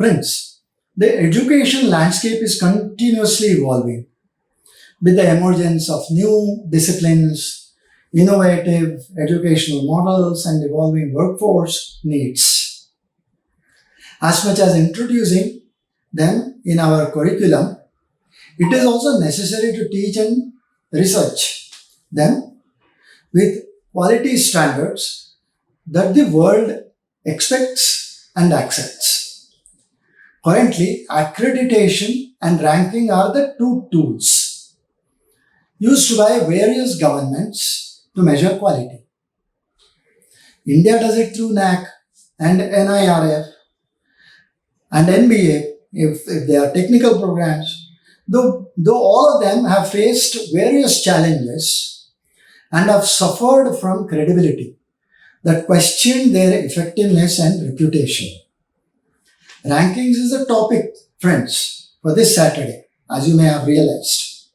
Friends, the education landscape is continuously evolving with the emergence of new disciplines, innovative educational models, and evolving workforce needs. As much as introducing them in our curriculum, it is also necessary to teach and research them with quality standards that the world expects and accepts. Currently, accreditation and ranking are the two tools used by various governments to measure quality. India does it through NAC and NIRF and NBA if they are technical programs. Though all of them have faced various challenges and have suffered from credibility that questioned their effectiveness and reputation. Rankings is the topic, friends, for this Saturday, as you may have realized.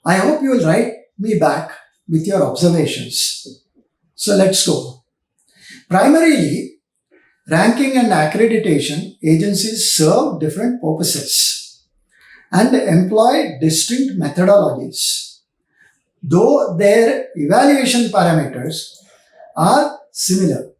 I hope you will write me back with your observations. So let's go. Primarily, ranking and accreditation agencies serve different purposes and employ distinct methodologies, though their evaluation parameters are similar.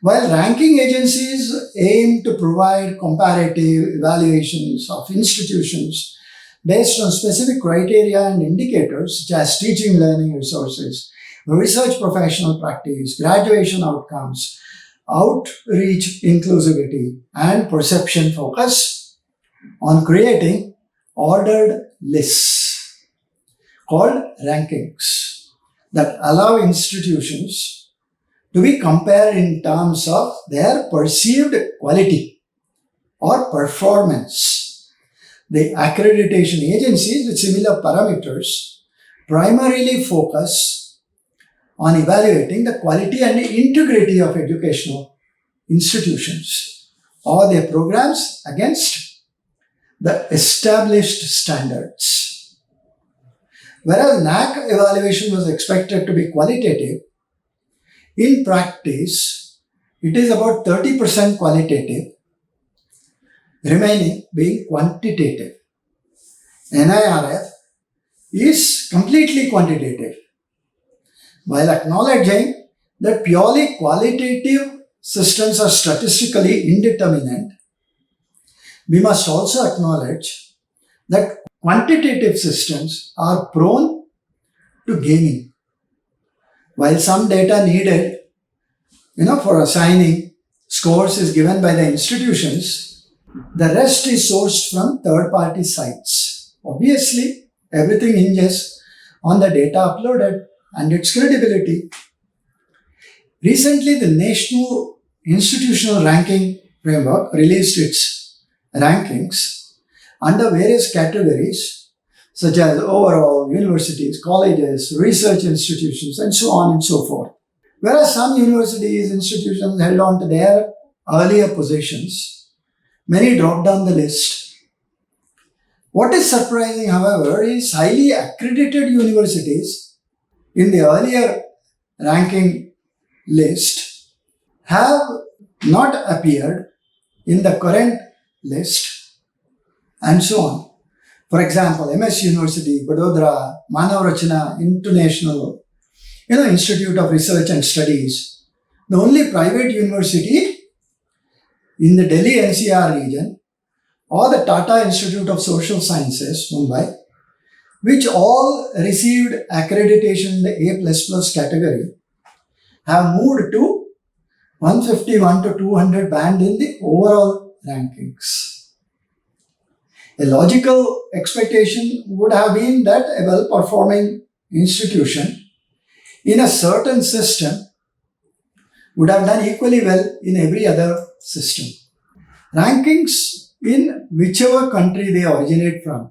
While ranking agencies aim to provide comparative evaluations of institutions based on specific criteria and indicators such as teaching learning resources, research professional practice, graduation outcomes, outreach inclusivity, and perception focus on creating ordered lists called rankings that allow institutions to be compared in terms of their perceived quality or performance. The accreditation agencies with similar parameters primarily focus on evaluating the quality and integrity of educational institutions or their programs against the established standards. Whereas NAC evaluation was expected to be qualitative, in practice, it is about 30% qualitative, remaining being quantitative. NIRF is completely quantitative. While acknowledging that purely qualitative systems are statistically indeterminate, we must also acknowledge that quantitative systems are prone to gaming. While some data needed, for assigning scores is given by the institutions, the rest is sourced from third-party sites. Obviously, everything hinges on the data uploaded and its credibility. Recently, the National Institutional Ranking Framework released its rankings under various categories such as overall, universities, colleges, research institutions, and so on and so forth. Whereas some universities, institutions held on to their earlier positions, many dropped down the list. What is surprising, however, is highly accredited universities in the earlier ranking list have not appeared in the current list and so on. For example, MS University, Vadodara, Manavrachana International, Institute of Research and Studies, the only private university in the Delhi NCR region, or the Tata Institute of Social Sciences, Mumbai, which all received accreditation in the A++ category, have moved to 151 to 200 band in the overall rankings. A logical expectation would have been that a well-performing institution in a certain system would have done equally well in every other system. Rankings in whichever country they originate from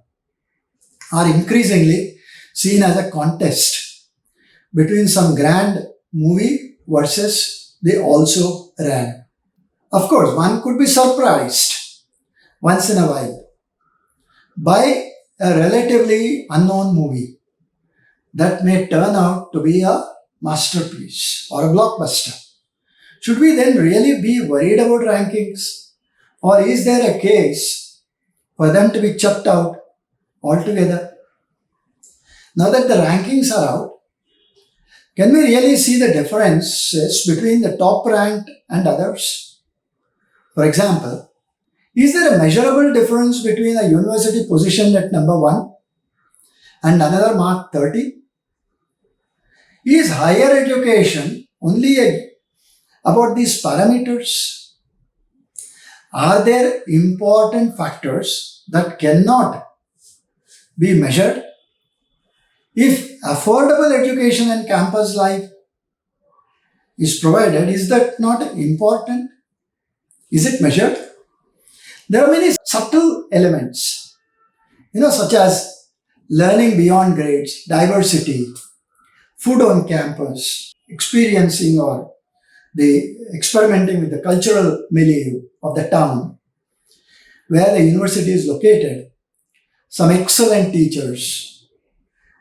are increasingly seen as a contest between some grand movie versus they also ran. Of course, one could be surprised once in a while by a relatively unknown movie that may turn out to be a masterpiece or a blockbuster. Should we then really be worried about rankings Or is there a case for them to be chucked out altogether? Now that the rankings are out, can we really see the differences between the top ranked and others? For example, is there a measurable difference between a university positioned at number 1 and another marked 30? Is higher education only about these parameters? Are there important factors that cannot be measured? If affordable education and campus life is provided, is that not important? Is it measured? There are many subtle elements, such as learning beyond grades, diversity, food on campus, experiencing or the experimenting with the cultural milieu of the town where the university is located, some excellent teachers,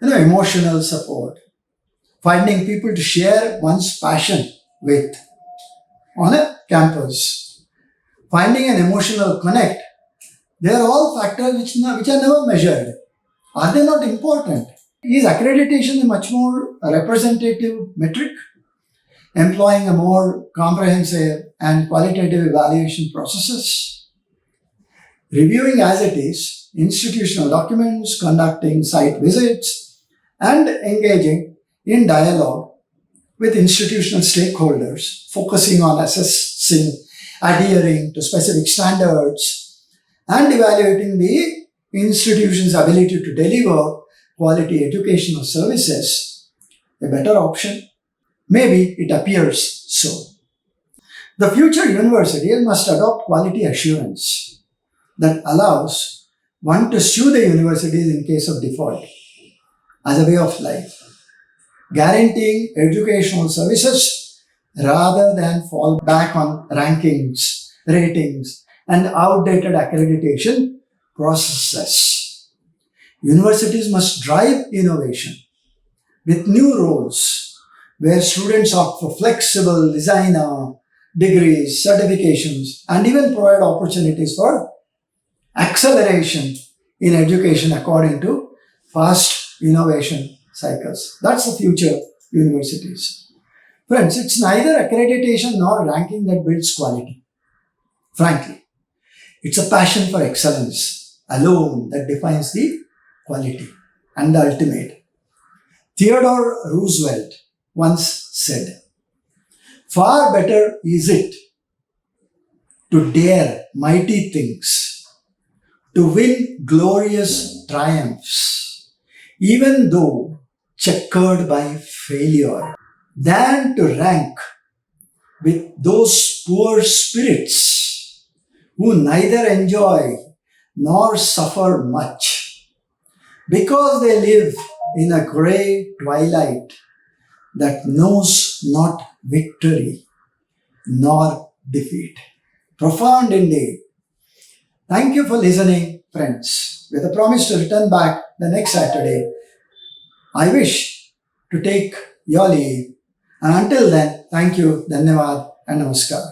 emotional support, finding people to share one's passion with on a campus, finding an emotional connect. They are all factors which are never measured. Are they not important? Is accreditation a much more representative metric, employing a more comprehensive and qualitative evaluation processes? Reviewing as it is institutional documents, conducting site visits, and engaging in dialogue with institutional stakeholders, focusing on assessing, adhering to specific standards, and evaluating the institution's ability to deliver quality educational services, a better option? Maybe it appears so. The future university must adopt quality assurance that allows one to sue the universities in case of default as a way of life, guaranteeing educational services rather than fall back on rankings, ratings, and outdated accreditation processes. Universities must drive innovation with new roles where students opt for flexible designer degrees, certifications, and even provide opportunities for acceleration in education according to fast innovation cycles. That's the future universities. Friends, it's neither accreditation nor ranking that builds quality. Frankly, it's a passion for excellence alone that defines the quality and the ultimate. Theodore Roosevelt once said, "Far better is it to dare mighty things, to win glorious triumphs, even though checkered by failure, than to rank with those poor spirits who neither enjoy nor suffer much, because they live in a grey twilight that knows not victory nor defeat." Profound indeed. Thank you for listening, friends. With a promise to return back the next Saturday, I wish to take your leave. And until then, thank you, Dhanyavad, and Namaskar.